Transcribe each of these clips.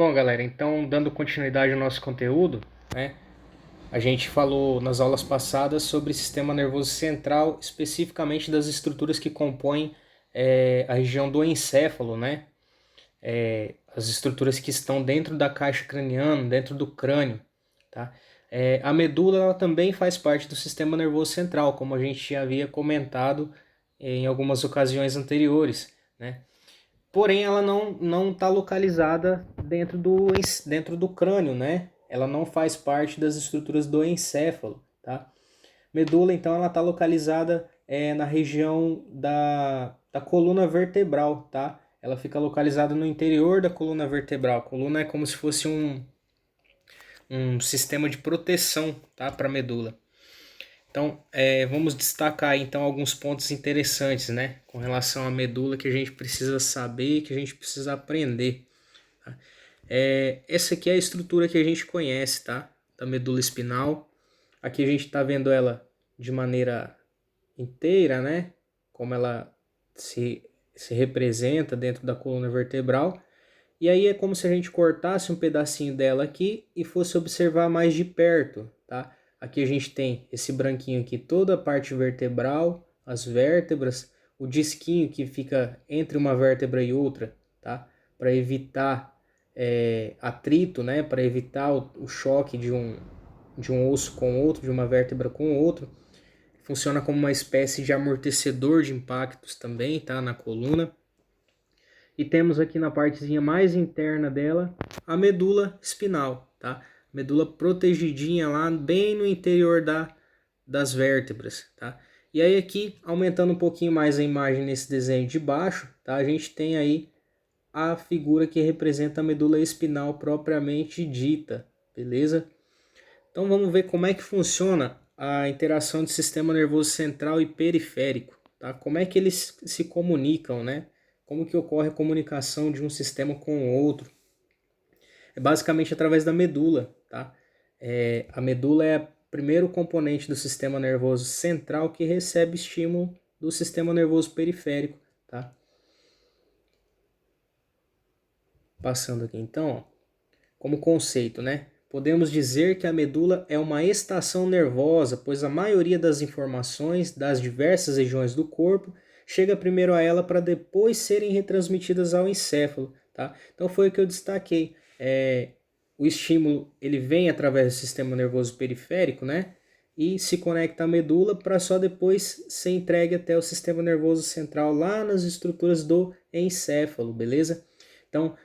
Bom, galera, então dando continuidade ao nosso conteúdo, né? A gente falou nas aulas passadas sobre sistema nervoso central, especificamente das estruturas que compõem a região do encéfalo, né? As estruturas que estão dentro da caixa craniana, dentro do crânio, tá? A medula ela também faz parte do sistema nervoso central, como a gente já havia comentado em algumas ocasiões anteriores, né? Porém, ela não está localizada dentro do crânio, né? Ela não faz parte das estruturas do encéfalo, tá? Medula, então, ela está localizada na região da coluna vertebral, tá? Ela fica localizada no interior da coluna vertebral. A coluna é como se fosse um sistema de proteção, tá? Para a medula. Então, vamos destacar então alguns pontos interessantes, né, com relação à medula que a gente precisa saber, que a gente precisa aprender. Tá? Essa aqui é a estrutura que a gente conhece, tá? Da medula espinal. Aqui a gente está vendo ela de maneira inteira, né? Como ela se representa dentro da coluna vertebral. E aí é como se a gente cortasse um pedacinho dela aqui e fosse observar mais de perto, tá? Aqui a gente tem esse branquinho aqui, toda a parte vertebral, as vértebras, o disquinho que fica entre uma vértebra e outra, tá? Para evitar atrito, né? Para evitar o choque de um osso com outro, de uma vértebra com outro. Funciona como uma espécie de amortecedor de impactos também, tá? Na coluna. E temos aqui na partezinha mais interna dela a medula espinal, tá? Medula protegidinha lá bem no interior das vértebras, tá? E aí aqui, aumentando um pouquinho mais a imagem nesse desenho de baixo, tá? A gente tem aí a figura que representa a medula espinal propriamente dita, beleza? Então vamos ver como é que funciona a interação do sistema nervoso central e periférico, tá? Como é que eles se comunicam, né? Como que ocorre a comunicação de um sistema com o outro? É basicamente através da medula, tá? A medula é o primeiro componente do sistema nervoso central que recebe estímulo do sistema nervoso periférico, tá? Passando aqui então, ó, como conceito, né? Podemos dizer que a medula é uma estação nervosa, pois a maioria das informações das diversas regiões do corpo chega primeiro a ela para depois serem retransmitidas ao encéfalo, tá? Então foi o que eu destaquei. O estímulo ele vem através do sistema nervoso periférico, né? E se conecta à medula para só depois ser entregue até o sistema nervoso central lá nas estruturas do encéfalo, beleza? Então,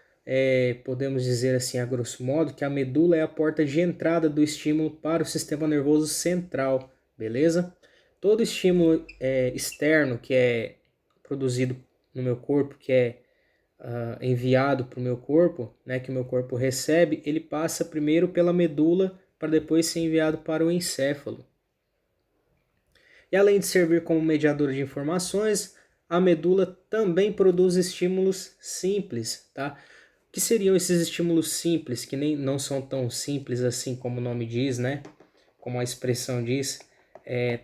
podemos dizer assim, a grosso modo, que a medula é a porta de entrada do estímulo para o sistema nervoso central, beleza? Todo estímulo externo que é produzido no meu corpo, que é enviado para o meu corpo, né, que o meu corpo recebe, ele passa primeiro pela medula para depois ser enviado para o encéfalo. E além de servir como mediador de informações, a medula também produz estímulos simples, tá? O que seriam esses estímulos simples, que nem não são tão simples assim como o nome diz, né? Como a expressão diz,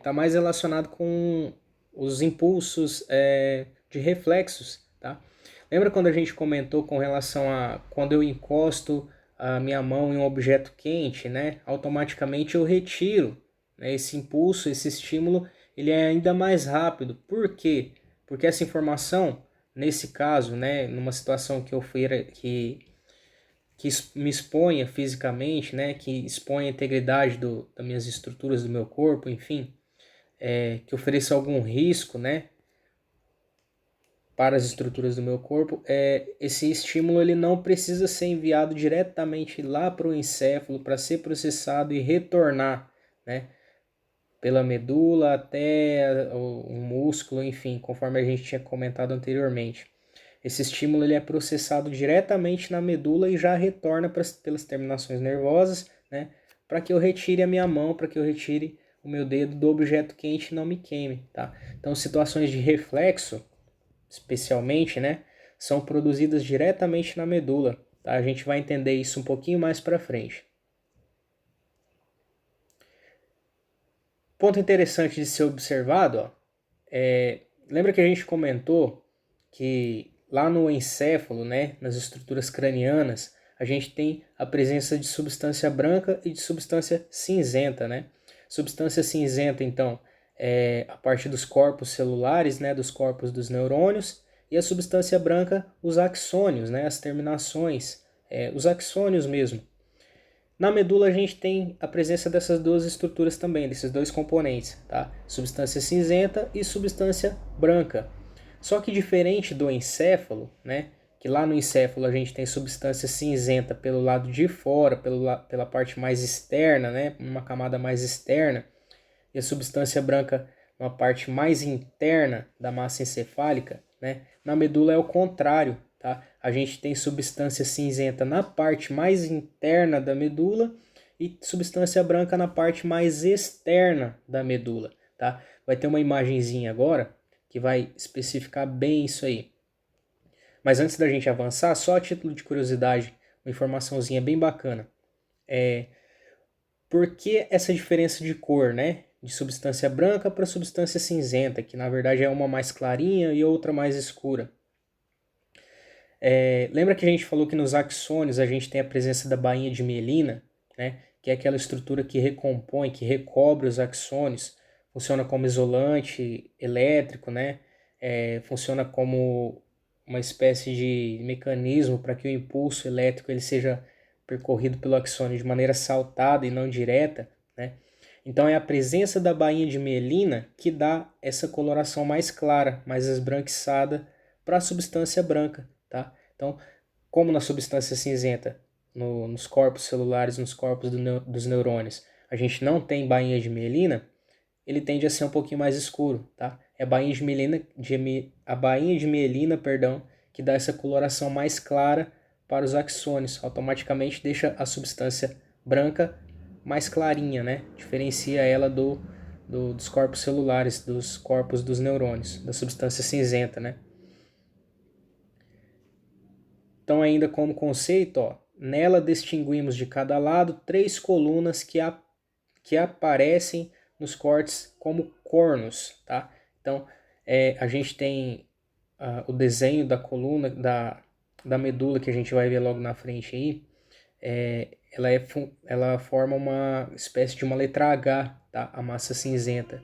tá mais relacionado com os impulsos de reflexos, tá? Lembra quando a gente comentou com relação a quando eu encosto a minha mão em um objeto quente, né? Automaticamente eu retiro, né, esse impulso, esse estímulo, ele é ainda mais rápido. Por quê? Porque essa informação, nesse caso, né, numa situação que eu fui que me exponha fisicamente, né, que exponha a integridade das minhas estruturas do meu corpo, enfim, que ofereça algum risco, né, para as estruturas do meu corpo, esse estímulo ele não precisa ser enviado diretamente lá para o encéfalo para ser processado e retornar, né, pela medula até o músculo, enfim, conforme a gente tinha comentado anteriormente. Esse estímulo ele é processado diretamente na medula e já retorna pelas terminações nervosas, né, para que eu retire a minha mão, para que eu retire o meu dedo do objeto quente e não me queime, tá? Então, situações de reflexo, especialmente, né, são produzidas diretamente na medula, tá? A gente vai entender isso um pouquinho mais para frente. Ponto interessante de ser observado, ó, lembra que a gente comentou que lá no encéfalo, né, nas estruturas cranianas, a gente tem a presença de substância branca e de substância cinzenta, né? Substância cinzenta, então, é a parte dos corpos celulares, né, dos corpos dos neurônios, e a substância branca, os axônios, né, as terminações, os axônios mesmo. Na medula a gente tem a presença dessas duas estruturas também, desses dois componentes, tá? Substância cinzenta e substância branca. Só que diferente do encéfalo, né, que lá no encéfalo a gente tem substância cinzenta pelo lado de fora, pela parte mais externa, né, uma camada mais externa, e a substância branca uma parte mais interna da massa encefálica, né? Na medula é o contrário, tá? A gente tem substância cinzenta na parte mais interna da medula e substância branca na parte mais externa da medula, tá? Vai ter uma imagenzinha agora que vai especificar bem isso aí. Mas antes da gente avançar, só a título de curiosidade, uma informaçãozinha bem bacana. Por que essa diferença de cor, né? De substância branca para substância cinzenta, que na verdade é uma mais clarinha e outra mais escura. Lembra que a gente falou que nos axônios a gente tem a presença da bainha de mielina, né? Que é aquela estrutura que recompõe, que recobre os axônios, funciona como isolante elétrico, né? Funciona como uma espécie de mecanismo para que o impulso elétrico ele seja percorrido pelo axônio de maneira saltada e não direta, né? Então é a presença da bainha de mielina que dá essa coloração mais clara, mais esbranquiçada para a substância branca, tá? Então, como na substância cinzenta, nos corpos celulares, nos corpos dos neurônios, a gente não tem bainha de mielina, ele tende a ser um pouquinho mais escuro, tá? É a bainha de mielina, perdão, que dá essa coloração mais clara para os axônios, automaticamente deixa a substância branca mais clarinha, né? Diferencia ela dos corpos celulares, dos corpos dos neurônios, da substância cinzenta, né? Então, ainda como conceito, ó, nela distinguimos de cada lado 3 colunas que aparecem nos cortes como cornos, tá? Então, a gente tem o desenho da coluna, da medula que a gente vai ver logo na frente aí, ela forma uma espécie de uma letra H, tá? A massa cinzenta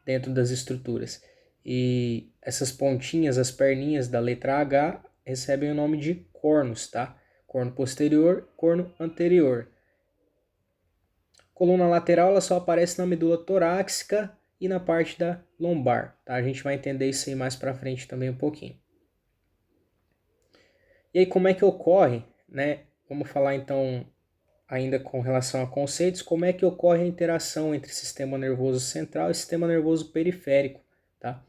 dentro das estruturas. E essas pontinhas, as perninhas da letra H, recebem o nome de cornos, tá? Corno posterior, corno anterior. Coluna lateral ela só aparece na medula torácica e na parte da lombar, tá? A gente vai entender isso aí mais para frente também um pouquinho. E aí como é que ocorre, né? Vamos falar então ainda com relação a conceitos, como é que ocorre a interação entre sistema nervoso central e sistema nervoso periférico, tá?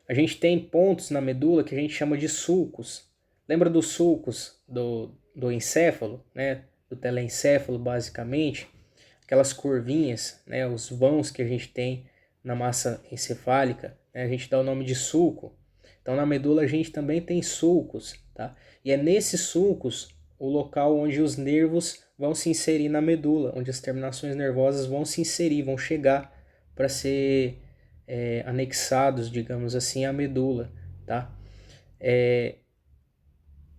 A gente tem pontos na medula que a gente chama de sulcos. Lembra dos sulcos do encéfalo, né? Do telencéfalo, basicamente? Aquelas curvinhas, né? Os vãos que a gente tem na massa encefálica, né? A gente dá o nome de sulco. Então, na medula a gente também tem sulcos, tá? E é nesses sulcos o local onde os nervos vão se inserir na medula, onde as terminações nervosas vão se inserir, vão chegar para ser anexados, digamos assim, à medula, tá?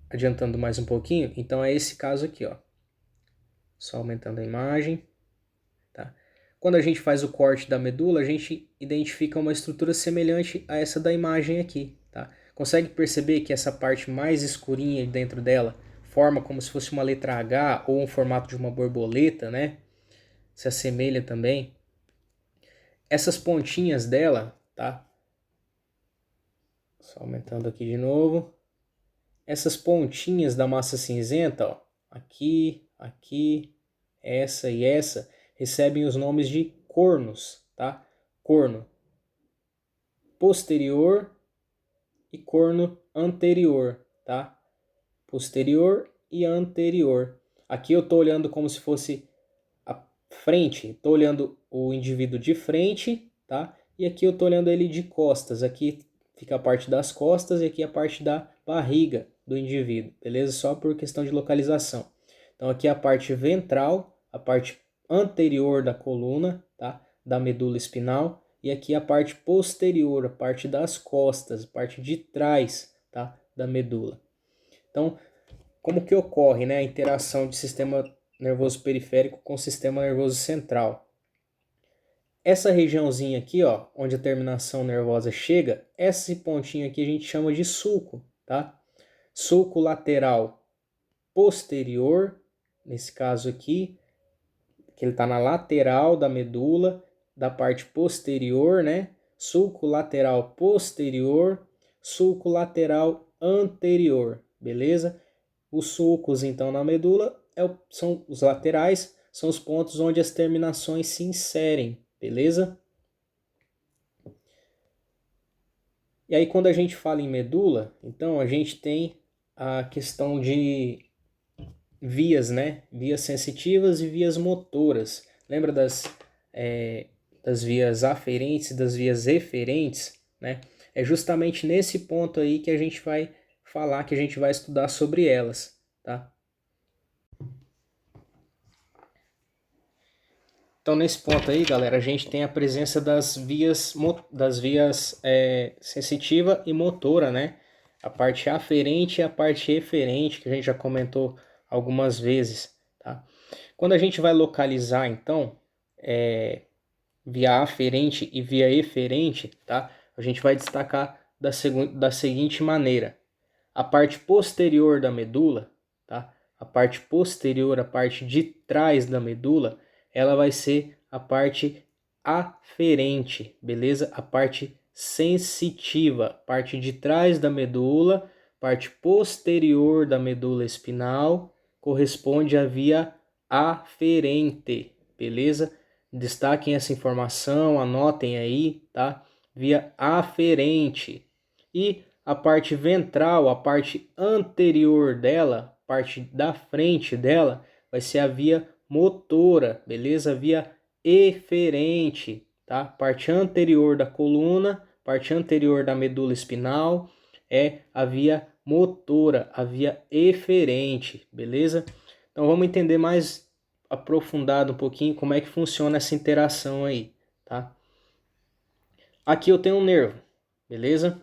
Adiantando mais um pouquinho, então é esse caso aqui, ó. Só aumentando a imagem, tá? Quando a gente faz o corte da medula, a gente identifica uma estrutura semelhante a essa da imagem aqui, tá? Consegue perceber que essa parte mais escurinha dentro dela forma como se fosse uma letra H ou um formato de uma borboleta, né? Se assemelha também. Essas pontinhas dela, tá? Só aumentando aqui de novo. Essas pontinhas da massa cinzenta, ó, aqui, aqui, essa e essa, recebem os nomes de cornos, tá? Corno posterior e corno anterior, tá? Posterior e anterior. Aqui eu estou olhando como se fosse a frente, estou olhando o indivíduo de frente, tá? E aqui eu estou olhando ele de costas. Aqui fica a parte das costas e aqui a parte da barriga do indivíduo, beleza? Só por questão de localização. Então aqui é a parte ventral, a parte anterior da coluna, tá? Da medula espinal. E aqui a parte posterior, a parte das costas, a parte de trás, tá? Da medula. Então, como que ocorre, né, a interação de sistema nervoso periférico com o sistema nervoso central. Essa regiãozinha aqui, ó, onde a terminação nervosa chega, esse pontinho aqui a gente chama de sulco, tá? Sulco lateral posterior, nesse caso aqui, que ele está na lateral da medula, da parte posterior, né? Sulco lateral posterior, sulco lateral anterior, beleza? Os sulcos, então, na medula são os laterais, são os pontos onde as terminações se inserem, beleza? E aí, quando a gente fala em medula, então a gente tem a questão de vias, né? Vias sensitivas e vias motoras. Lembra das vias aferentes e das vias eferentes, né? É justamente nesse ponto aí que a gente vai falar, que a gente vai estudar sobre elas, tá? Então, nesse ponto aí, galera, a gente tem a presença das vias sensitiva e motora, né? A parte aferente e a parte eferente, que a gente já comentou algumas vezes, tá? Quando a gente vai localizar, então, via aferente e via eferente, tá? A gente vai destacar da seguinte maneira. A parte posterior da medula, tá? A parte posterior, a parte de trás da medula, ela vai ser a parte aferente, beleza? A parte sensitiva, parte de trás da medula, parte posterior da medula espinal, corresponde à via aferente, beleza? Destaquem essa informação, anotem aí, tá? Via aferente. E a parte ventral, a parte anterior dela, parte da frente dela, vai ser a via motora, beleza? Via eferente, tá? Parte anterior da coluna, parte anterior da medula espinal é a via motora, a via eferente, beleza? Então vamos entender mais aprofundado um pouquinho como é que funciona essa interação aí, tá? Aqui eu tenho um nervo, beleza?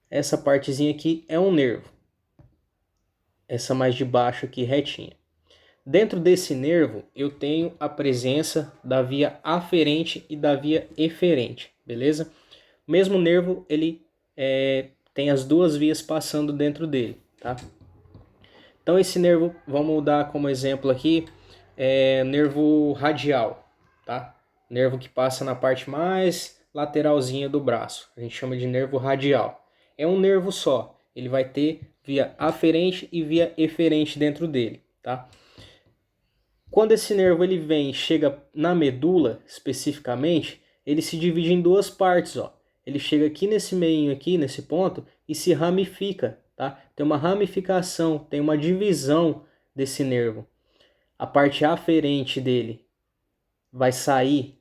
Essa partezinha aqui é um nervo. Essa mais de baixo aqui, retinha. Dentro desse nervo, eu tenho a presença da via aferente e da via eferente, beleza? O mesmo nervo, ele tem as duas vias passando dentro dele, tá? Então esse nervo, vamos dar como exemplo aqui, nervo radial, tá? Nervo que passa na parte mais lateralzinha do braço. A gente chama de nervo radial. É um nervo só. Ele vai ter via aferente e via eferente dentro dele, tá? Quando esse nervo ele vem e chega na medula, especificamente, ele se divide em duas partes, ó. Ele chega aqui nesse meio aqui, nesse ponto, e se ramifica, tá? Tem uma ramificação, tem uma divisão desse nervo. A parte aferente dele vai sair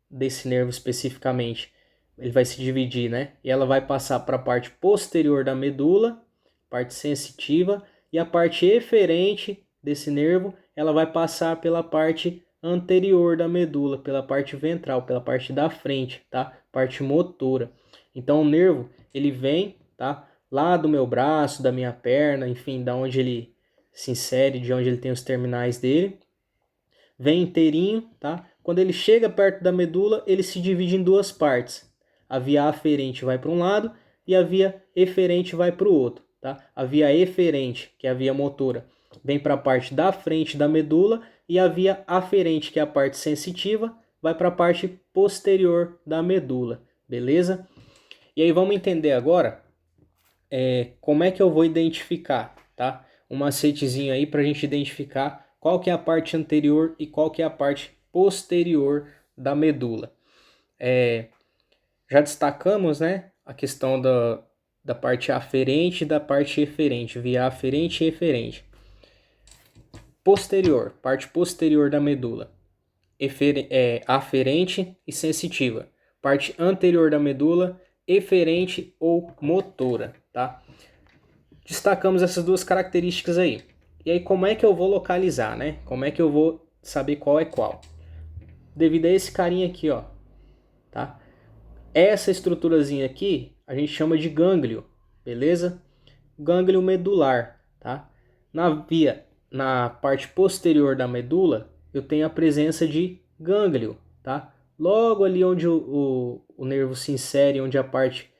desse nervo especificamente. Ele vai se dividir, né? E ela vai passar para a parte posterior da medula, parte sensitiva, e a parte eferente desse nervo, ela vai passar pela parte anterior da medula, pela parte ventral, pela parte da frente, tá? Parte motora. Então o nervo, ele vem, tá? Lá do meu braço, da minha perna, enfim, da onde ele se insere, de onde ele tem os terminais dele. Vem inteirinho, tá? Quando ele chega perto da medula, ele se divide em duas partes. A via aferente vai para um lado e a via eferente vai para o outro, tá? A via eferente, que é a via motora, vem para a parte da frente da medula e a via aferente, que é a parte sensitiva, vai para a parte posterior da medula, beleza? E aí vamos entender agora como é que eu vou identificar, tá? Um macetezinho aí para a gente identificar qual que é a parte anterior e qual que é a parte posterior da medula. Já destacamos, né, a questão da parte aferente e da parte eferente, via aferente e eferente. Posterior, parte posterior da medula, aferente e sensitiva. Parte anterior da medula, eferente ou motora, tá? Destacamos essas duas características aí. E aí como é que eu vou localizar, né? Como é que eu vou saber qual é qual? Devido a esse carinha aqui, ó, tá? Essa estruturazinha aqui a gente chama de gânglio, beleza? Gânglio medular, tá? Na parte posterior da medula, eu tenho a presença de gânglio, tá? Logo ali onde o nervo se insere, onde a parte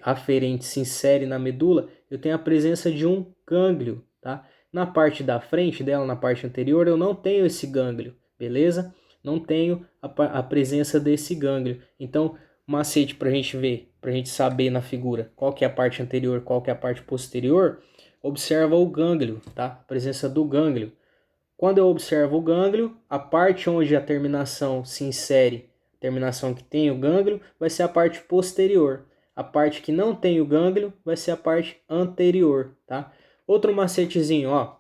aferente se insere na medula, eu tenho a presença de um gânglio, tá? Na parte da frente dela, na parte anterior, eu não tenho esse gânglio, beleza? Não tenho a presença desse gânglio. Então, macete para a gente ver, para a gente saber na figura qual que é a parte anterior, qual que é a parte posterior, observa o gânglio, tá? A presença do gânglio. Quando eu observo o gânglio, a parte onde a terminação se insere, a terminação que tem o gânglio, vai ser a parte posterior. A parte que não tem o gânglio vai ser a parte anterior, tá? Outro macetezinho, ó.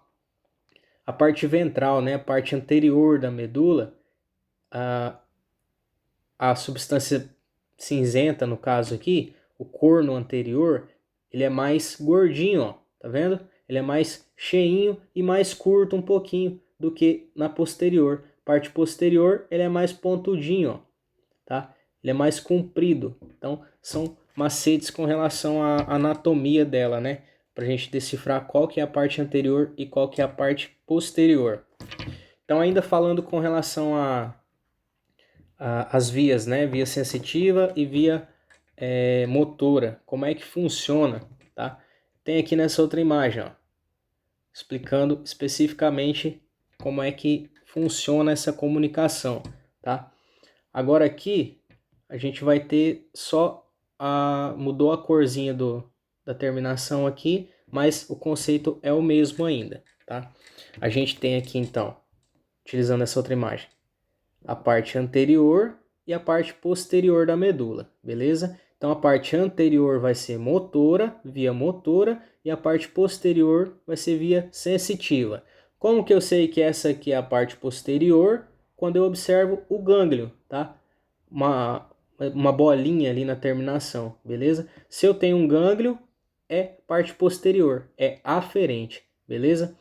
A parte ventral, né? A parte anterior da medula, a substância cinzenta, no caso aqui, o corno anterior, ele é mais gordinho, ó. Tá vendo? Ele é mais cheinho e mais curto um pouquinho do que na posterior. Parte posterior, ele é mais pontudinho, ó, tá? Ele é mais comprido. Então, são macetes com relação à anatomia dela, né? Pra gente decifrar qual que é a parte anterior e qual que é a parte posterior. Então, ainda falando com relação as vias, né? Via sensitiva e via motora. Como é que funciona, tá? Tem aqui nessa outra imagem, ó, explicando especificamente como é que funciona essa comunicação, tá? Agora aqui a gente vai ter só mudou a corzinha da terminação aqui, mas o conceito é o mesmo ainda, tá? A gente tem aqui então, utilizando essa outra imagem, a parte anterior e a parte posterior da medula, beleza? Então a parte anterior vai ser motora, via motora, e a parte posterior vai ser via sensitiva. Como que eu sei que essa aqui é a parte posterior? Quando eu observo o gânglio, tá? Uma bolinha ali na terminação, beleza? Se eu tenho um gânglio, é parte posterior, é aferente, beleza?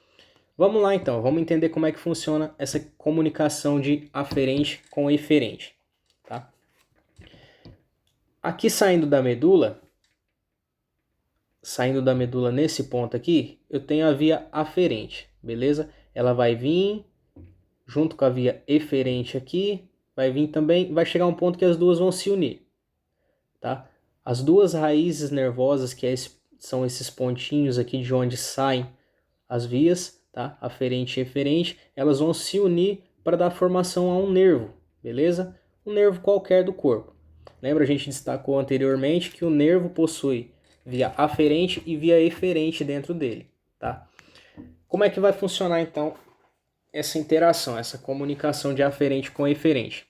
Vamos lá então, vamos entender como é que funciona essa comunicação de aferente com eferente, tá? Aqui saindo da medula nesse ponto aqui, eu tenho a via aferente, beleza? Ela vai vir junto com a via eferente aqui, vai vir também, vai chegar um ponto que as duas vão se unir, tá? As duas raízes nervosas, que são esses pontinhos aqui de onde saem as vias, tá? Aferente e eferente, elas vão se unir para dar formação a um nervo, beleza? Um nervo qualquer do corpo. Lembra, a gente destacou anteriormente que o nervo possui via aferente e via eferente dentro dele, tá? Como é que vai funcionar então essa interação, essa comunicação de aferente com eferente?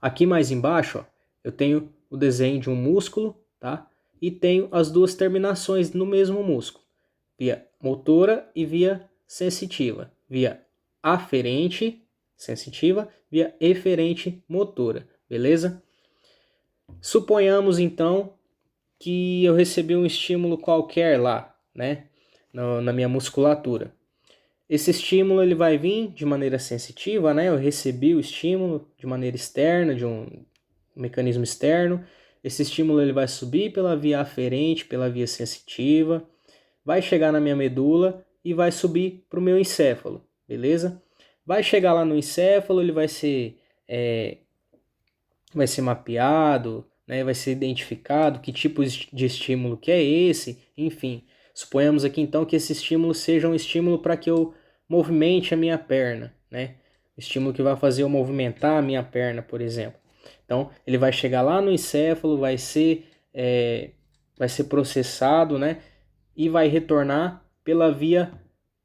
Aqui mais embaixo, ó, eu tenho o desenho de um músculo, tá? E tenho as duas terminações no mesmo músculo, via motora e via sensitiva, via aferente sensitiva, via eferente motora, beleza? Suponhamos então que eu recebi um estímulo qualquer lá, né, na minha musculatura. Esse estímulo ele vai vir de maneira sensitiva, né? Eu recebi o estímulo de maneira externa, de um mecanismo externo. Esse estímulo ele vai subir pela via aferente, pela via sensitiva, vai chegar na minha medula e vai subir para o meu encéfalo, beleza? Vai chegar lá no encéfalo, ele vai ser mapeado, né? Vai ser identificado que tipo de estímulo que é esse, enfim. Suponhamos aqui então que esse estímulo seja um estímulo para que eu movimente a minha perna, né? O estímulo que vai fazer eu movimentar a minha perna, por exemplo. Então, ele vai chegar lá no encéfalo, vai ser processado, né? E vai retornar pela via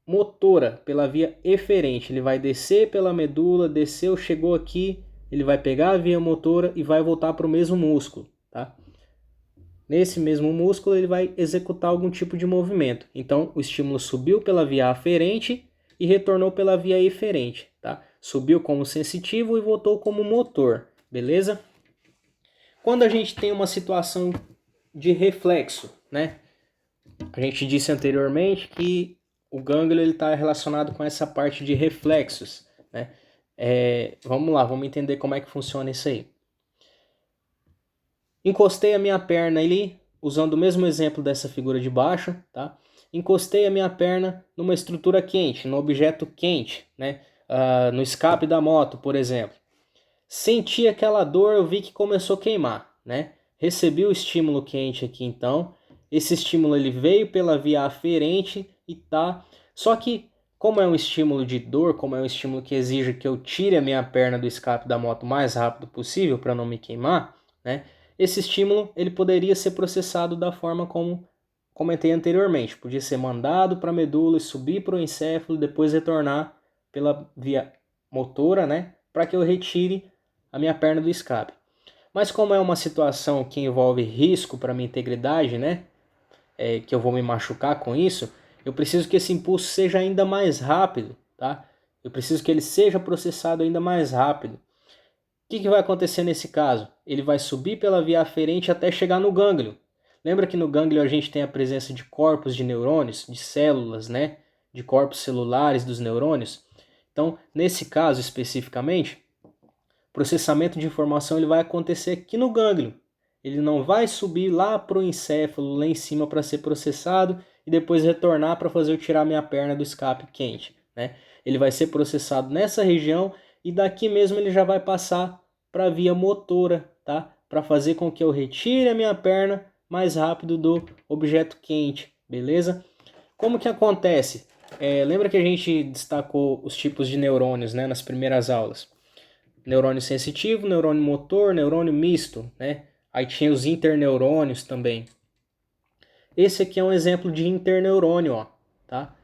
motora, pela via eferente. Ele vai descer pela medula, desceu, chegou aqui, ele vai pegar a via motora e vai voltar para o mesmo músculo, tá? Nesse mesmo músculo ele vai executar algum tipo de movimento. Então o estímulo subiu pela via aferente e retornou pela via eferente, tá? Subiu como sensitivo e voltou como motor, beleza? Quando a gente tem uma situação de reflexo, né? A gente disse anteriormente que o gânglio está relacionado com essa parte de reflexos, né? Vamos lá, vamos entender como é que funciona isso aí. Encostei a minha perna ali, usando o mesmo exemplo dessa figura de baixo, tá? encostei a minha perna numa estrutura quente, num objeto quente, né? No escape da moto, por exemplo. Senti aquela dor, eu vi que começou a queimar, né? Recebi o estímulo quente aqui então. Esse estímulo ele veio pela via aferente e tá. Só que como é um estímulo de dor, como é um estímulo que exige que eu tire a minha perna do escape da moto o mais rápido possível para não me queimar, né? Esse estímulo ele poderia ser processado da forma como comentei anteriormente. Podia ser mandado para a medula e subir para o encéfalo e depois retornar pela via motora, né? Para que eu retire a minha perna do escape. Mas como é uma situação que envolve risco para minha integridade, né? Que eu vou me machucar com isso, eu preciso que esse impulso seja ainda mais rápido, tá? Eu preciso que ele seja processado ainda mais rápido. O que vai acontecer nesse caso? Ele vai subir pela via aferente até chegar no gânglio. Lembra que no gânglio a gente tem a presença de corpos de neurônios, de células, né? De corpos celulares dos neurônios. Então, nesse caso especificamente, o processamento de informação ele vai acontecer aqui no gânglio. Ele não vai subir lá para o encéfalo, lá em cima para ser processado e depois retornar para fazer eu tirar minha perna do escape quente, né? Ele vai ser processado nessa região e daqui mesmo ele já vai passar para a via motora, tá? Para fazer com que eu retire a minha perna mais rápido do objeto quente, beleza? Como que acontece? Lembra que a gente destacou os tipos de neurônios, né, nas primeiras aulas? Neurônio sensitivo, neurônio motor, neurônio misto, né? Aí tinha os interneurônios também. Esse aqui é um exemplo de interneurônio, ó, tá?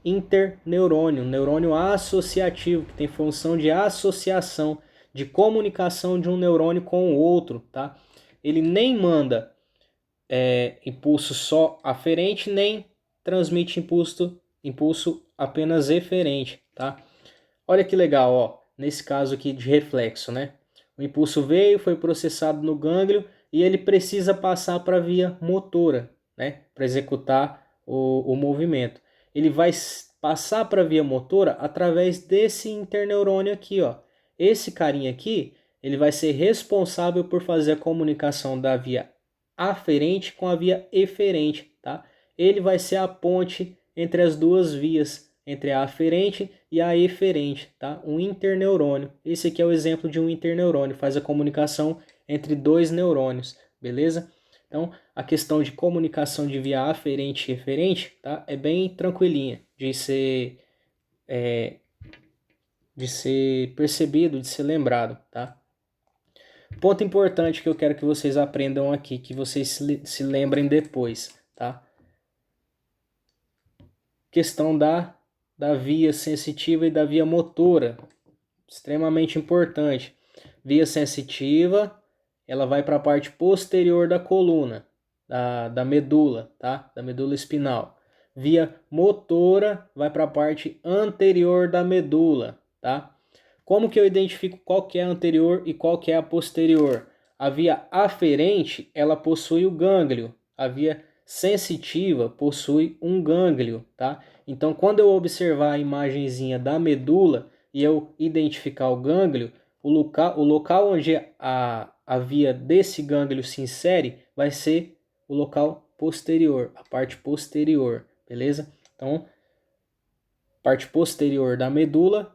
Interneurônio, neurônio associativo, que tem função de associação, de comunicação de um neurônio com o outro, tá? Ele nem manda impulso só aferente, nem transmite impulso apenas eferente, tá? Olha que legal, ó, nesse caso aqui de reflexo, né? O impulso veio, foi processado no gânglio e ele precisa passar para a via motora, né? Para executar o movimento. Ele vai passar para a via motora através desse interneurônio aqui, ó. Esse carinha aqui, ele vai ser responsável por fazer a comunicação da via aferente com a via eferente, tá? Ele vai ser a ponte entre as duas vias, entre a aferente e a eferente, tá? Um interneurônio. Esse aqui é o exemplo de um interneurônio, faz a comunicação entre dois neurônios, beleza? Então, a questão de comunicação de via aferente e eferente, tá? É bem tranquilinha de ser percebido, de ser lembrado, tá? Ponto importante que eu quero que vocês aprendam aqui, que vocês se lembrem depois, tá? Questão da via sensitiva e da via motora, extremamente importante. Via sensitiva, ela vai para a parte posterior da coluna, da medula, tá? Da medula espinal. Via motora vai para a parte anterior da medula, tá? Como que eu identifico qual que é a anterior e qual que é a posterior? A via aferente, ela possui o gânglio. A via sensitiva possui um gânglio, tá? Então, quando eu observar a imagenzinha da medula e eu identificar o gânglio, o local onde a via desse gânglio se insere vai ser o local posterior, a parte posterior, beleza? Então, parte posterior da medula,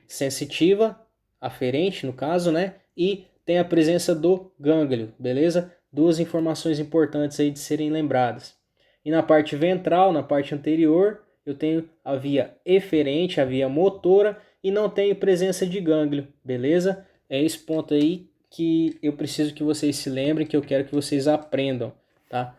sensitiva, aferente no caso, né? E tem a presença do gânglio, beleza? Duas informações importantes aí de serem lembradas. E na parte ventral, na parte anterior, eu tenho a via eferente, a via motora, e não tenho presença de gânglio, beleza? É esse ponto aí que eu preciso que vocês se lembrem, que eu quero que vocês aprendam, tá?